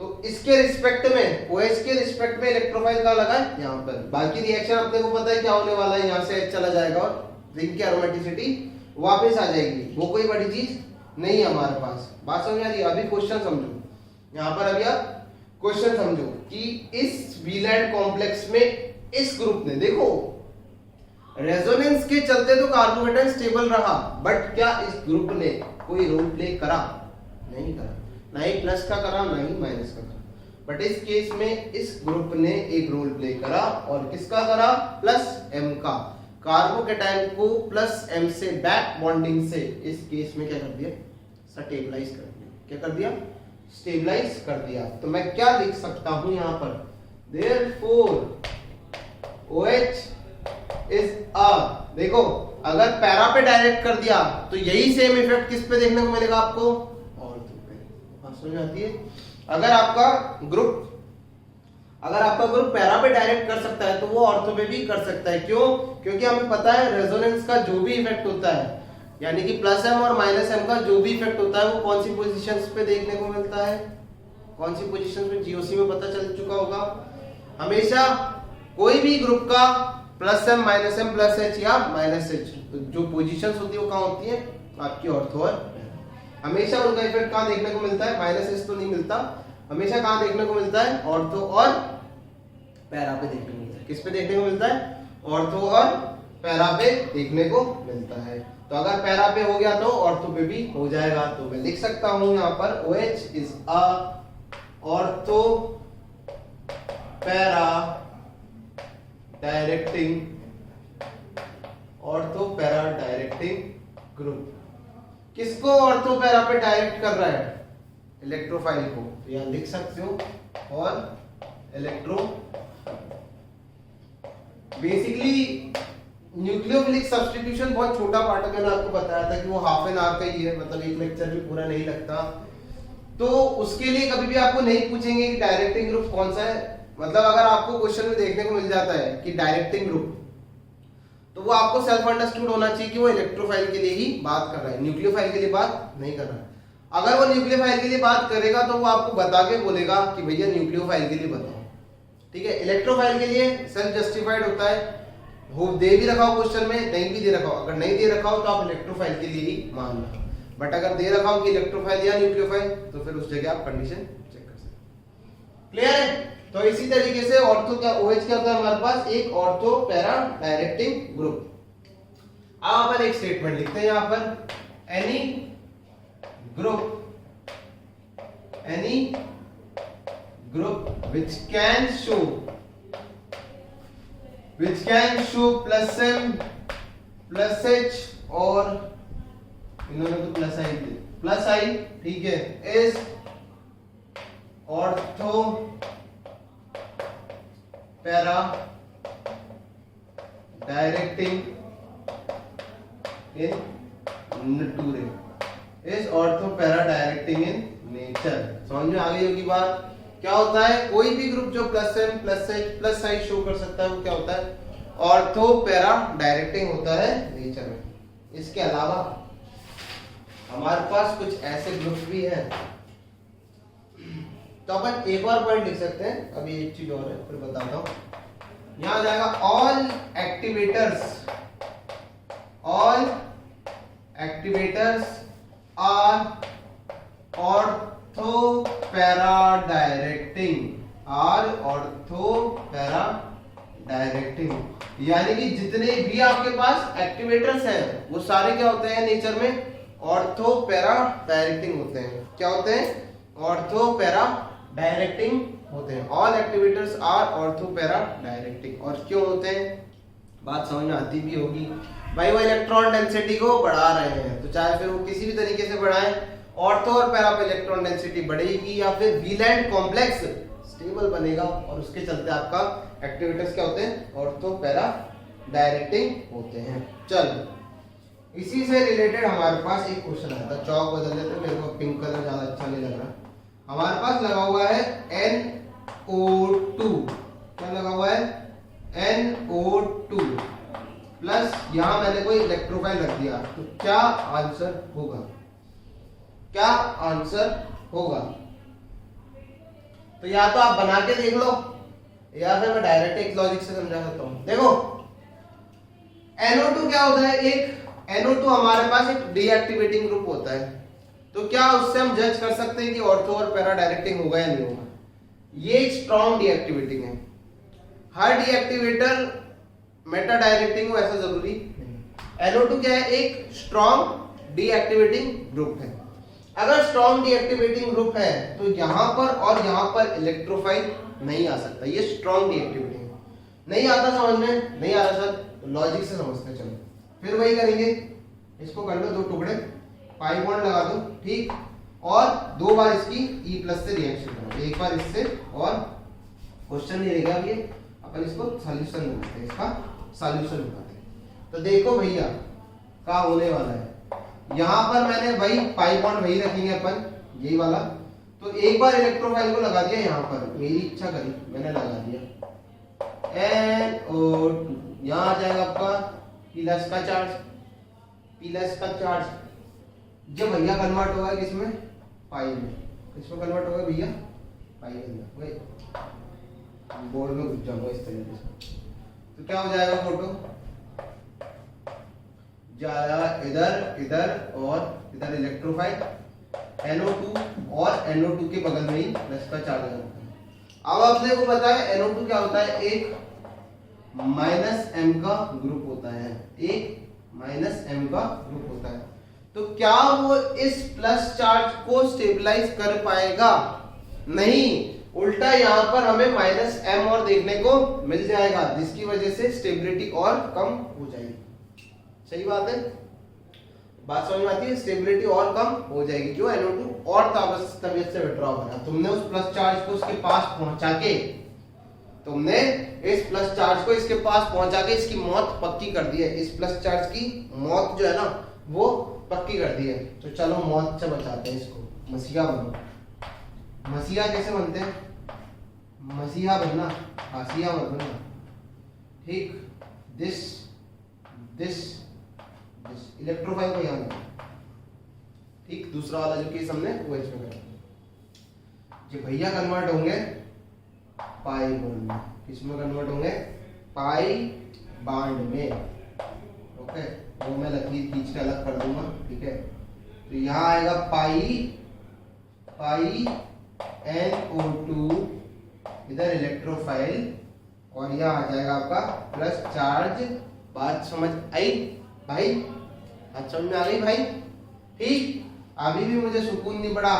तो इसके रिस्पेक्ट में, OH के रिस्पेक्ट में इलेक्ट्रोफाइल का लगा है यहाँ पर। बाकी रिएक्शन अपने को पता है क्या होने वाला है, यहाँ से H चला जाएगा और रिंग की एरोमेटिसिटी वापस आ जाएगी, वो कोई बड़ी चीज नहीं है हमारे पास। बात समझ आ रही है। अभी क्वेश्चन समझो, यहाँ पर अभी आप क्वेश्चन समझो कि इस वीलैंड कॉम्प्लेक्स में इस ग्रुप ने, देखो रेजोनेंस के चलते तो कार्बोकेटाइन स्टेबल रहा, बट क्या इस ग्रुप ने कोई रोल प्ले करा, नहीं करा, ना ही प्लस का करा ना ही माइनस का करा। बट इस केस में इस ग्रुप ने एक रोल प्ले करा, और किसका करा, प्लस M का। कार्बोकेटाइन को प्लस M से बैक बॉन्डिंग से इस केस में क्या कर दिया, स्टेबलाइज कर दिया। क्या कर दिया, स्टेबलाइज कर दिया। तो मैं क्या लिख सकता हूं यहां पर, therefore OH is a, देखो अगर पैरा पे डायरेक्ट कर दिया तो यही सेम इफेक्ट किस पे देखने को मिलेगा आपको, ऑर्थो पे। समझ आती है। अगर आपका ग्रुप अगर आपका ग्रुप पैरा पे डायरेक्ट कर सकता है तो वो ऑर्थो पे भी कर सकता है। क्यों? क्योंकि हमें पता है रेजोनेंस का जो भी इफेक्ट होता है, यानी कि प्लस एम और माइनस एम का जो भी इफेक्ट होता है वो कौन सी पोजीशंस पे देखने को मिलता है, कौन सी पोजीशंस पे, जीओसी में पता चल चुका होगा। हमेशा कोई भी ग्रुप का plus M minus M plus H या माइनस एच जो पोजीशंस होती है वो कहाँ होती है, आपकी ऑर्थो और हमेशा उनका इफेक्ट कहाँ देखने को मिलता है, माइनस एच तो नहीं मिलता, हमेशा कहाँ देखने को मिलता है, ऑर्थो और पैरा पे देखने को मिलता है। किस पे देखने को मिलता है? ऑर्थो और पैरा पे देखने को मिलता है। तो अगर पैरा पे हो गया तो ऑर्थो पे भी हो जाएगा। तो मैं लिख सकता हूं यहां पर OH is a ortho para directing, ortho para directing group. किसको ऑर्थो पैरा पे डायरेक्ट कर रहा है? इलेक्ट्रोफाइल को। तो यहां लिख सकते हो और इलेक्ट्रो, बेसिकली न्यूक्लियोफिलिक सब्स्टिट्यूशन बहुत छोटा पार्ट है, मैंने आपको बताया था कि वो हाफ एन आवर का ही है, मतलब एक लेक्चर भी पूरा नहीं लगता। तो उसके लिए कभी भी आपको नहीं पूछेंगे कि डायरेक्टिंग ग्रुप कौन सा है, मतलब अगर आपको क्वेश्चन में देखने को मिल जाता है कि डायरेक्टिंग ग्रुप, तो वो आपको सेल्फ अंडरस्टूड होना चाहिए कि वो इलेक्ट्रोफाइल के लिए ही बात कर रहा है, न्यूक्लियोफाइल के लिए बात नहीं कर रहा है। अगर वो न्यूक्लियोफाइल के लिए बात करेगा तो वो आपको बता के बोलेगा कि भैया न्यूक्लियोफाइल के लिए बताओ, ठीक है। इलेक्ट्रोफाइल के लिए सेल्फ जस्टिफाइड होता है, हो दे भी रखा हो क्वेश्चन में, नहीं भी दे रखा हो, अगर नहीं दे रखा हो तो आप इलेक्ट्रोफाइल के लिए ही मान लो, बट अगर दे रखा हो कि इलेक्ट्रोफाइल या न्यूक्लियोफाइल तो फिर उस जगह आप कंडीशन चेक कर सकते हैं। क्लियर है? तो इसी तरीके से ऑर्थो क्या, OH क्या होता है हमारे पास, एक ऑर्थो पैरा डायरेक्टिंग ग्रुप। अब अपन एक स्टेटमेंट लिखते हैं यहां पर, any group which can show plus m plus h और इन्होंने तो प्लस आई, ठीक है, is ortho para directing in nature, is ortho para directing in nature. समझ में आ गई होगी बात? क्या होता है, कोई भी ग्रुप जो plus M plus H plus I show कर सकता है वो क्या होता है, ऑर्थो पैरा डायरेक्टिंग होता है नेचर में। इसके अलावा हमारे पास कुछ ऐसे ग्रुप भी हैं, तो अपन एक और पॉइंट लिख सकते हैं, अभी एक चीज और है फिर बताता हूं। यहां आ जाएगा all activators are ortho para directing, यानी कि जितने भी आपके पास एक्टिवेटर्स हैं वो सारे क्या होते हैं नेचर में, ऑर्थो पैरा डायरेक्टिंग होते हैं। क्या होते हैं? ऑर्थो पैरा डायरेक्टिंग होते हैं। All activators are ortho para directing. और क्यों होते हैं, बात समझ में आती भी होगी भाई, वो इलेक्ट्रॉन डेंसिटी को बढ़ा रहे हैं, तो चाहे फिर वो किसी भी तरीके से बढ़ाएं, ऑर्थो और पैरा पे इलेक्ट्रॉन डेंसिटी बढ़ेगी या फिर वीलैंड कॉम्प्लेक्स स्टेबल बनेगा, और उसके चलते आपका एक्टिवेटर्स क्या होते हैं, ऑर्थो पैरा डायरेक्टिंग होते हैं। चलो इसी से रिलेटेड हमारे पास एक क्वेश्चन आया था, चौक बदल देते, मेरे को पिंक कलर ज्यादा अच्छा नहीं लग रहा। हमारे पास लगा हुआ है NO2, क्या लगा हुआ है, NO2 प्लस यहां मैंने कोई इलेक्ट्रोफाइल रख दिया, तो क्या आंसर होगा, क्या आंसर होगा? तो या तो आप बना के देख लो या फिर मैं डायरेक्ट एक लॉजिक से समझा सकता हूं। देखो NO2 क्या होता है, एक NO2 हमारे पास एक डीएक्टिवेटिंग ग्रुप होता है, तो क्या उससे हम जज कर सकते हैं कि ऑर्थो और पैरा डायरेक्टिंग होगा या नहीं होगा? ये एक स्ट्रॉन्ग डीएक्टिवेटिंग है। हर डीएक्टिवेटर मेटा डायरेक्टिंग हो ऐसा जरूरी नहीं। NO2 क्या है, एक स्ट्रॉन्ग डीएक्टिवेटिंग ग्रुप है। अगर स्ट्रॉन्ग डीएक्टिवेटिंग ग्रुप है तो यहां पर और यहां पर इलेक्ट्रोफाइल नहीं आ सकता, ये स्ट्रॉन्ग डीएक्टिवेटिंग नहीं आता। समझ में नहीं आ रहा सर? तो लॉजिक से समझते चलो, फिर वही करेंगे, इसको कर लो 2 टुकड़े, पाई बॉन्ड लगा दो, ठीक, और 2 बार इसकी E+ से रिएक्शन करो, एक बार इससे, और क्वेश्चन नहीं रहेगा ये, अपन इसको सॉल्यूशन बनाते हैं, इसका सॉल्यूशन बनाते हैं। तो देखो भैया क्या होने वाला है, यहां पर मैंने वही पाई बॉन्ड वही रखेंगे अपन, यही वाला, तो एक बार इलेक्ट्रोफाइल को लगा दिया यहाँ पर, मेरी इच्छा करी मैंने लगा दिया, NO2 यहाँ आ जाएगा आपका प्लस का चार्ज, प्लस का चार्ज। जब भैया कन्वर्ट होगा किसमें, पाई में, किसमें कन्वर्ट होगा भैया, पाई के अंदर, बोर्ड में घुस जाऊंगा इस तरीके से। तो क्या हो जाएगा, फोटो जाएगा इधर इधर और इधर इलेक्ट्रोफाइल, NO2 और NO2 के बगल में ही प्लस का चार्ज होता है। अब आपने को पता है NO2 क्या होता है, एक माइनस M का ग्रुप होता है, एक माइनस M का ग्रुप होता है। तो क्या वो इस प्लस चार्ज को स्टेबलाइज कर पाएगा, नहीं, उल्टा यहाँ पर हमें माइनस M और देखने को मिल जाएगा, जिसकी वजह से स्टेबिलिटी और कम हो जाएगी। सही बात है, बात समझ में आती है, स्टेबिलिटी और कम हो जाएगी। क्यों, NO2 और तबियत से विड्रॉ हो रहा, तुमने उस प्लस चार्ज को उसके पास पहुंचा के, तुमने इस प्लस चार्ज को इसके पास पहुंचा के इसकी मौत पक्की कर दी है, इस प्लस चार्ज की मौत जो है ना वो पक्की कर दी है। तो चलो मौत से बचाते हैं इसको, मसीहा बनो। मसीहा कैसे बनते हैं, मसीहा बनना, हासिया मत बनना, ठीक। दिस दिस इलेक्ट्रोफाइल को याद रखो, ठीक। दूसरा वाला जो केस हमने वो इसमें करा, जो भैया कन्वर्ट होंगे पाई बॉन्ड में, किसमें कन्वर्ट होंगे, पाई बॉन्ड में, ओके। वो मैं लकीर खींच के अलग कर दूंगा, ठीक है। तो यहाँ आएगा पाई पाई NO2 इधर इलेक्ट्रोफाइल, और यहाँ आ जाएगा आपका प्लस चार्ज। बात समझ आई भाई, बात समझ में आ गई भाई, ठीक। अभी भी मुझे सुकून नहीं पड़ा,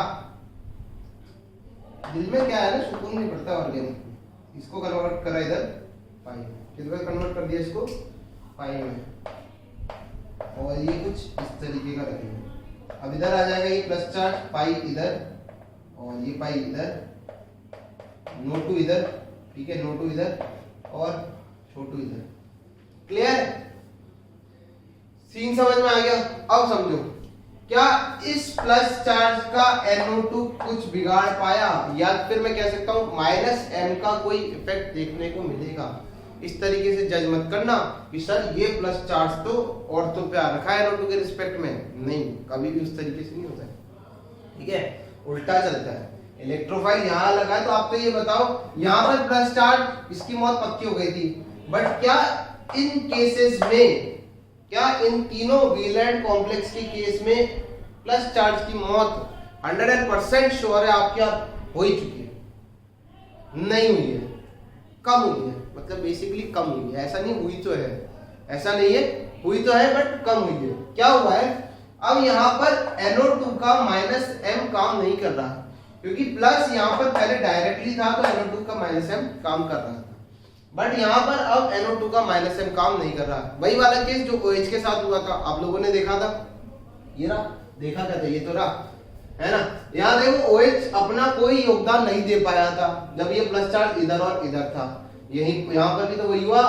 दिल में क्या है ना, सुकून नहीं पड़ता ऑर्गेनिक। इसको कन्वर्ट करा इधर पाई में, किधर कन्वर्ट कर दिया इसको, पाई में, और ये कुछ इस तरीके का रखेंगे। अब इधर आ जाएगा ये प्लस चार्ज, पाई इधर और ये पाई इधर, NO2 इधर, ठीक है, NO2 इधर और छोटू इधर। क्लियर, सीन समझ में आ गया। अब समझो, क्या इस प्लस चार्ज का NO2 कुछ बिगाड़ पाया, या फिर मैं कह सकता हूं माइनस M का कोई इफेक्ट देखने को मिलेगा। इस तरीके से जज मत करना कि सर ये प्लस चार्ज तो ऑर्थो पे आ रखा है NO2 के रिस्पेक्ट में, नहीं, कभी भी उस तरीके से नहीं होता है, ठीक है, उल्टा चलता है। इलेक्ट्रोफाइल यहाँ लगा है, तो आप तो ये बताओ, यहाँ पर प्लस चार्ज इसकी मौत पक्की हो गई थी, बट क्या इन केसेस में, क्या इन तीनों वेलेंट कॉम्प्लेक्स के केस में प्लस चार्ज की मौत 100% श्योर है आपके आप हो ही चुकी है, नहीं हुई है, कम हुई है, मतलब बेसिकली कम हुई है। ऐसा नहीं हुई तो है, ऐसा नहीं है, हुई तो है बट कम हुई है। क्या हुआ है, अब यहाँ पर NO2 का माइनस M काम नहीं कर रहा, क्योंकि प्लस यहाँ पर पहले डायरेक्टली था तो NO2 का माइनस M काम कर रहा था, बट यहाँ पर अब NO2 का माइनस M काम नहीं कर रहा। वही वाला केस जो OH के साथ हुआ था, आप लोगों ने देखा था, ये रहा, देखा क्या था, ये तो रहा, है ना। यहाँ देखो OH अपना कोई योगदान नहीं दे पाया था जब ये प्लस चार्ज इधर और इधर था, यही यहाँ पर भी तो वही हुआ,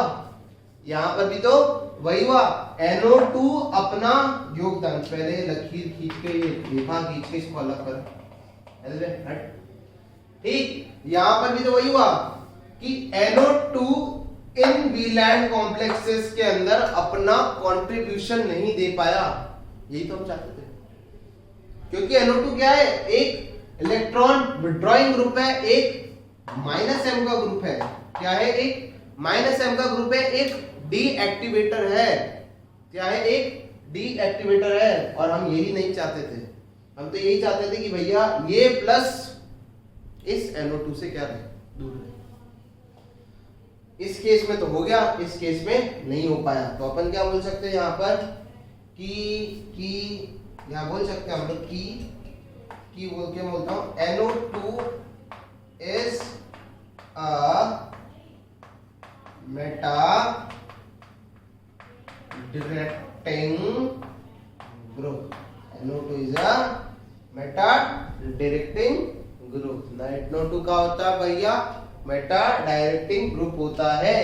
यहाँ पर भी तो वही हुआ। NO2 अपना योगदान, पहले लकीर खींच के, रेखा खींच के इसको अलग कर, ठीक, यहाँ पर भी तो वही हुआ कि NO2 इन वेलेंट कॉम्प्लेक्सेस के अंदर अपना कंट्रीब्यूशन नहीं दे पाया, यही तो हम चाहते थे, क्योंकि NO2 क्या है, एक इलेक्ट्रॉन विड्रॉइंग ग्रुप है, एक माइनस M का ग्रुप है। क्या है, एक माइनस M का ग्रुप है, एक डीएक्टिवेटर है। क्या है, एक डीएक्टिवेटर है, और हम यही नहीं चाहते थे, हम तो यही चाहते थे कि भैया ये प्लस इस NO2 से क्या रहे, दूर रहे। इस केस में तो हो गया, इस केस में नहीं हो पाया, तो अपन क्या बोल सकते हैं यहाँ पर कि यहाँ बोल सकते हैं हम लोग की बोल के बोलता हूं, NO2 is a meta directing group. NO2 is a meta directing group. NO2 का होता है भैया मेटा डायरेक्टिंग ग्रुप होता है,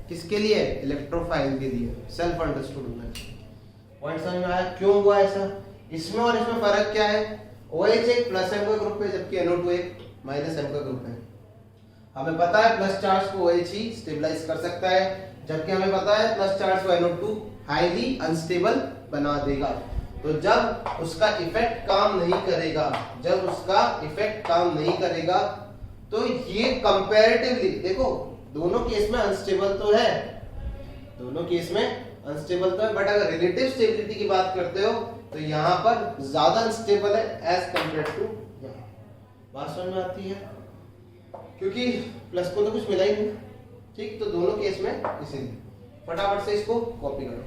किसके लिए, इलेक्ट्रोफाइल के लिए। सेल्फ अंडरस्टूड होना चाहिए, पॉइंट समझ में आया क्यों हुआ ऐसा। इसमें और इसमें फर्क क्या है, OH एक प्लस M का ग्रुप है जबकि NO2 एक माइनस M का ग्रुप है। हमें पता है प्लस चार्ज को OH ही स्टेबलाइज कर सकता है, जबकि हमें पता है प्लस चार्ज को NO2 हाईली अनस्टेबल बना देगा। तो जब उसका इफेक्ट काम नहीं करेगा, तो ये कंपैरेटिवली देखो दोनों केस में अनस्टेबल तो है, बट अगर रिलेटिव स्टेबिलिटी की बात करते हो तो यहाँ पर ज्यादा अनस्टेबल है एज कंपेयर टू यहाँ। बात समझ में आती है? क्योंकि प्लस को तो कुछ मिला ही नहीं, ठीक। तो दोनों केस में इसीलिए फटाफट से इसको कॉपी करो।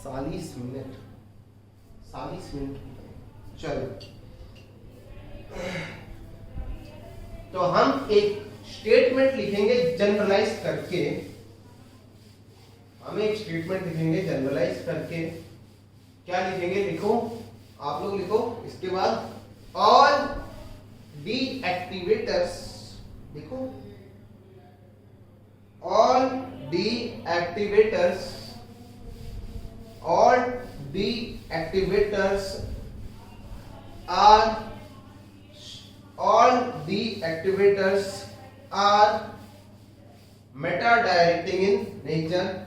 40 मिनट चलो। तो हम एक स्टेटमेंट लिखेंगे जनरलाइज करके, क्या लिखेंगे? लिखो, आप लोग लिखो। इसके बाद ऑल डीएक्टिवेटर्स, लिखो all deactivators are meta directing in nature.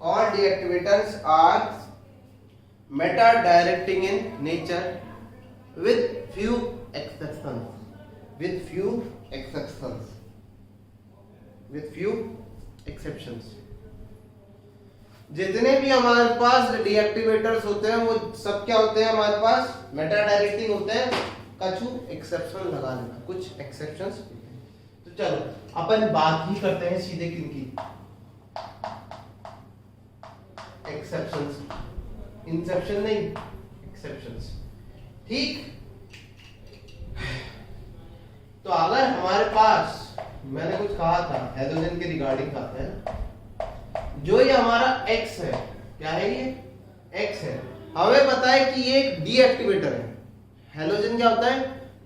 All deactivators are meta directing in nature with few exceptions. जितने भी हमारे पास डीएक्टिवेटर्स होते हैं वो सब क्या होते हैं? हमारे पास मेटा डायरेक्टिंग होते हैं। कछु एक्सेप्शन लगा लेना, कुछ एक्सेप्शंस। तो चलो अपन बात ही करते हैं सीधे किनकी? एक्सेप्शंस, इंसेप्शन नहीं, एक्सेप्शंस, ठीक। तो अगर हमारे पास, मैंने कुछ कहा था हैलोजन के रिगार्डिंग कहा था, जो ये हमारा X है, क्या है ये? X है। हमें पता है कि ये एक डीएक्टिवेटर है। हैलोजन क्या होता है?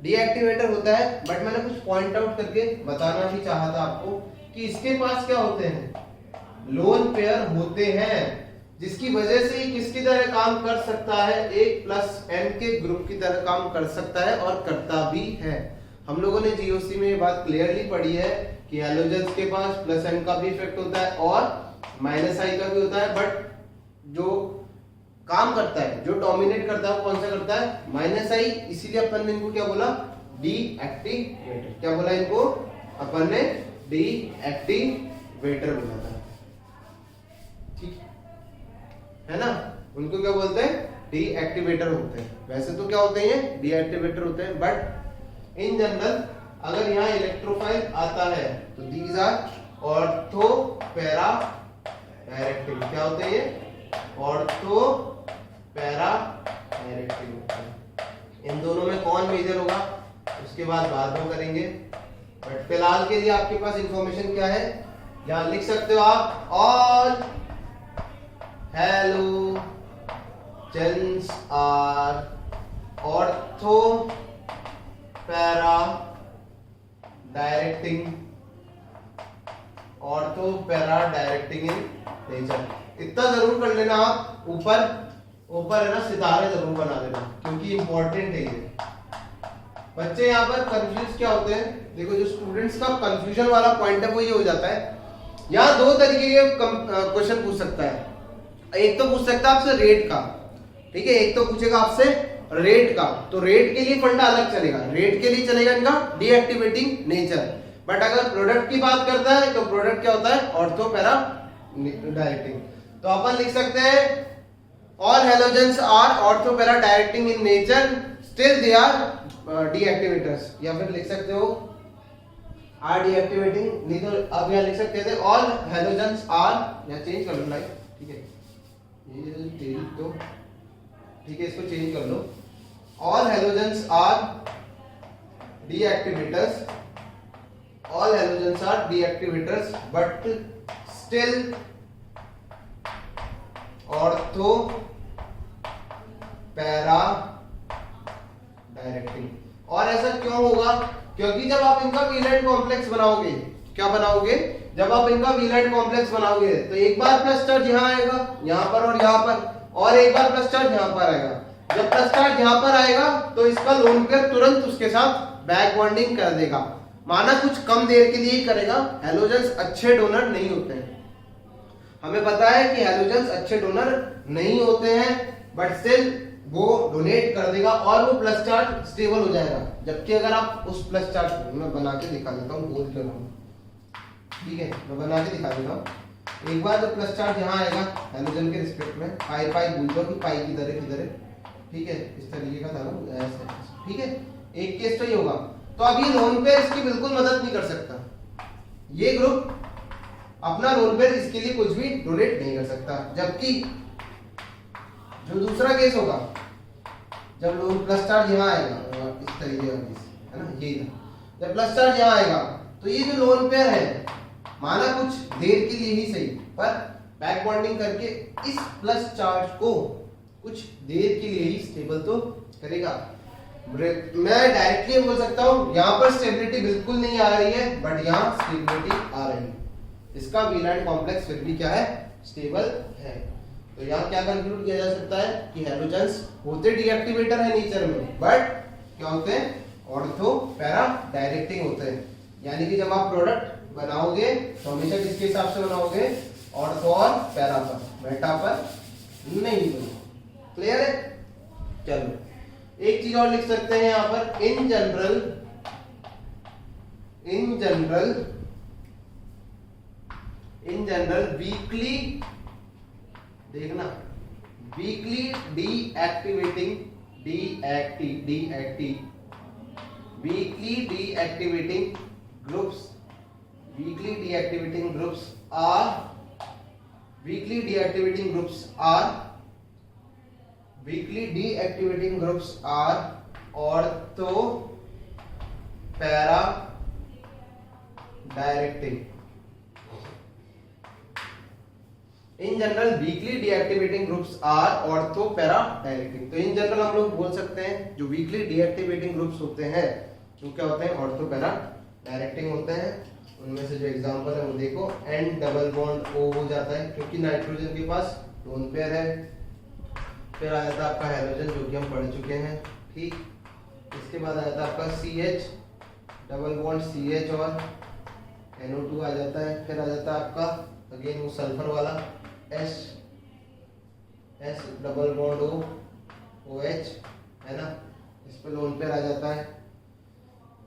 डीएक्टिवेटर होता है। बट मैंने कुछ पॉइंट आउट करके बताना भी चाहा था आपको कि इसके पास क्या होते हैं? लोन पेयर होते हैं, जिसकी वजह से ये किसकी तरह काम कर सकता है? एक प्लस M के ग्रुप की तरह काम कर सकता है और करता भी है। हम लोगों ने जीओसी में ये बात क्लियरली पढ़ी है कि हैलोजेंस के पास प्लस M का भी इफेक्ट होता है और माइनस I का भी होता है, बट जो काम करता है, जो डोमिनेट करता है, वो कौन सा करता है? Minus I। इसीलिए अपन ने इनको क्या बोला? डीएक्टिवेटर। क्या बोला इनको? अपन ने डीएक्टिवेटर बोला था, ठीक है ना? उनको क्या बोलते हैं? डीएक्टिवेटर होते हैं। वैसे तो क्या होते हैं? डीएक्टिवेटर होते हैं, बट इन जनरल अगर यहाँ इलेक्ट्रोफाइल आता है तो these are ortho para directive. क्या होते हैं ये? ऑर्थो पैरा डायरेक्टिव होते हैं। इन दोनों में कौन मेजर होगा उसके बाद में करेंगे, बट फिलहाल के लिए आपके पास इंफॉर्मेशन क्या है? यहां लिख सकते हो आप all halogens are ortho para directing in nature. इतना जरूर कर लेना आप। ऊपर है ना सितारे जरूर बना लेना, क्योंकि इंपॉर्टेंट है ये। बच्चे यहाँ पर कंफ्यूज क्या होते हैं? देखो, जो स्टूडेंट्स का कंफ्यूजन वाला पॉइंट है वो ये हो जाता है, यहाँ दो तरीके के क्वेश्चन पूछ सकता है। एक तो पूछ सकता है आपसे रेट का, ठीक है, एक तो पूछेगा आपसे रेट का। तो रेट के लिए फंडा अलग चलेगा, रेट के लिए चलेगा इनका डीएक्टिवेटिंग नेचर। बट अगर प्रोडक्ट की बात करता है तो प्रोडक्ट क्या होता है? Ortho para directing. तो अपन लिख सकते हैं all halogens are ortho para directing in nature, still they are deactivators. या फिर लिख सकते हो आर डीएक्टिवेटिंग, नहीं तो अब यहाँ लिख सकते थे ऑल हैलोजेंस आर, या चेंज कर लो लाइक, ठीक है, ये चेंज तो ठीक है, इसको चेंज कर लो। All halogens are deactivators, all halogens are deactivators, but still ortho para directing. और ऐसा क्यों होगा? क्योंकि जब आप इनका वीलाइट कॉम्प्लेक्स बनाओगे, क्या बनाओगे? जब आप इनका वीलाइट कॉम्प्लेक्स बनाओगे तो एक बार प्लस चार्ज यहाँ आएगा, यहाँ पर और यहाँ पर, और एक बार प्लस चार्ज यहाँ पर आएगा। जब प्लस चार्ज यहाँ पर आएगा तो इसका लोन पेयर तुरंत उसके साथ बैक बॉन्डिंग कर देगा, माना कुछ कम देर के लिए ही करेगा। हैलोजेंस अच्छे डोनर नहीं होते हैं, हमें पता है कि हैलोजेंस अच्छे डोनर नहीं होते हैं, बट स्टिल वो डोनेट कर देगा और वो प्लस चार्ज स्टेबल हो जाएगा। जबकि अगर आप उस प्लस चार्ज को, मैं बना के दिखा देता हूँ, बोल क्यों रहा हूँ, ठीक है, मैं बना के दिखा देता हूँ। एक बार जब प्लस चार्ज यहाँ आएगा हैलोजन के रिस्पेक्ट में, पाई पाई भूल जाओ कि पाई किधर है, ठीक है, इस तरीके का था ना ऐसे, ठीक है। एक केस तो ये होगा, तो अब ये लोन पेयर इसकी बिल्कुल मदद नहीं कर सकता, ये ग्रुप अपना लोन पेयर इसके लिए कुछ भी डोनेट नहीं कर सकता। जबकि जो दूसरा केस होगा, जब लोन प्लस चार्ज यहाँ आएगा, इस तरीके का केस है ना, यही था, जब प्लस चार्ज यहाँ आएगा तो ये जो लोन पेयर है, माना कुछ देर के लिए ही सही, पर बैक बॉन्डिंग करके इस प्लस चार्ज को कुछ देर के लिए ही स्टेबल तो करेगा। मैं डायरेक्टली बोल सकता हूं यहाँ पर स्टेबिलिटी बिल्कुल नहीं आ रही है, बट यहाँ स्टेबिलिटी आ रही है, इसका वेलाइट कॉम्प्लेक्स फिर भी क्या है, स्टेबल है। तो यहाँ क्या कंक्लूड किया जा सकता है कि हैलोजेंस होते डीएक्टिवेटर है नेचर में, बट क्या होते हैं, ऑर्थो पैरा डायरेक्टिंग होते हैं। यानी कि जब आप प्रोडक्ट बनाओगे तो हमेशा किसके हिसाब से बनाओगे, ऑर्थो और पैरा पर, मेटा पर नहीं बनाओगे। क्लियर है? चलो एक चीज और लिख सकते हैं यहाँ पर, इन जनरल वीकली, देखना, weakly deactivating groups are ortho para directing. In general weakly deactivating groups are ortho para directing. तो इन जनरल हम लोग बोल सकते हैं जो वीकली डीएक्टिवेटिंग ग्रुप्स होते हैं वो क्या होते हैं, ऑर्थो पैरा डायरेक्टिंग होते हैं। उनमें से जो एग्जांपल है वो देखो, एन डबल बॉन्ड ओ हो जाता है क्योंकि नाइट्रोजन के पास लोन पेयर है। फिर आ जाता है आपका हैलोजन जो कि हम पढ़ चुके हैं, ठीक। इसके बाद आ जाता है आपका CH डबल बॉन्ड CH और NO2 आ जाता है। फिर आ जाता है आपका अगेन वो सल्फर वाला S double bond O OH है ना, इस पे लोन पेयर आ जाता है।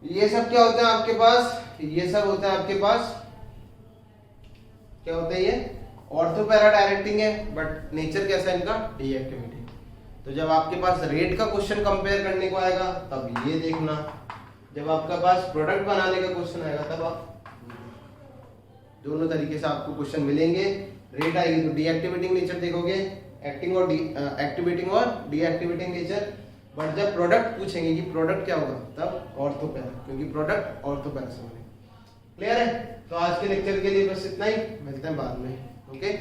ये सब क्या होता है आपके पास, ये सब होता है आपके पास क्या होता है, ये ऑर्थो पैरा डायरेक्टिंग है, बट नेचर कैसा है इनका, डीएक्टिवेटिंग। तो जब आपके पास रेट का क्वेश्चन कंपेयर करने को आएगा तब ये देखना, जब आपका पास प्रोडक्ट बनाने का क्वेश्चन आएगा तब आप दोनों तरीके से आपको क्वेश्चन मिलेंगे। रेट आएगी तो डीएक्टिवेटिंग नेचर देखोगे, एक्टिवेटिंग और डीएक्टिवेटिंग नेचर। बट जब प्रोडक्ट पूछेंगे कि प्रोडक्ट क्या होगा तब ऑर्थो पैरा, क्योंकि प्रोडक्ट ऑर्थो पैरा से बने। क्लियर है? तो आज के लेक्चर के लिए बस इतना ही, मिलते हैं बाद में। ओके।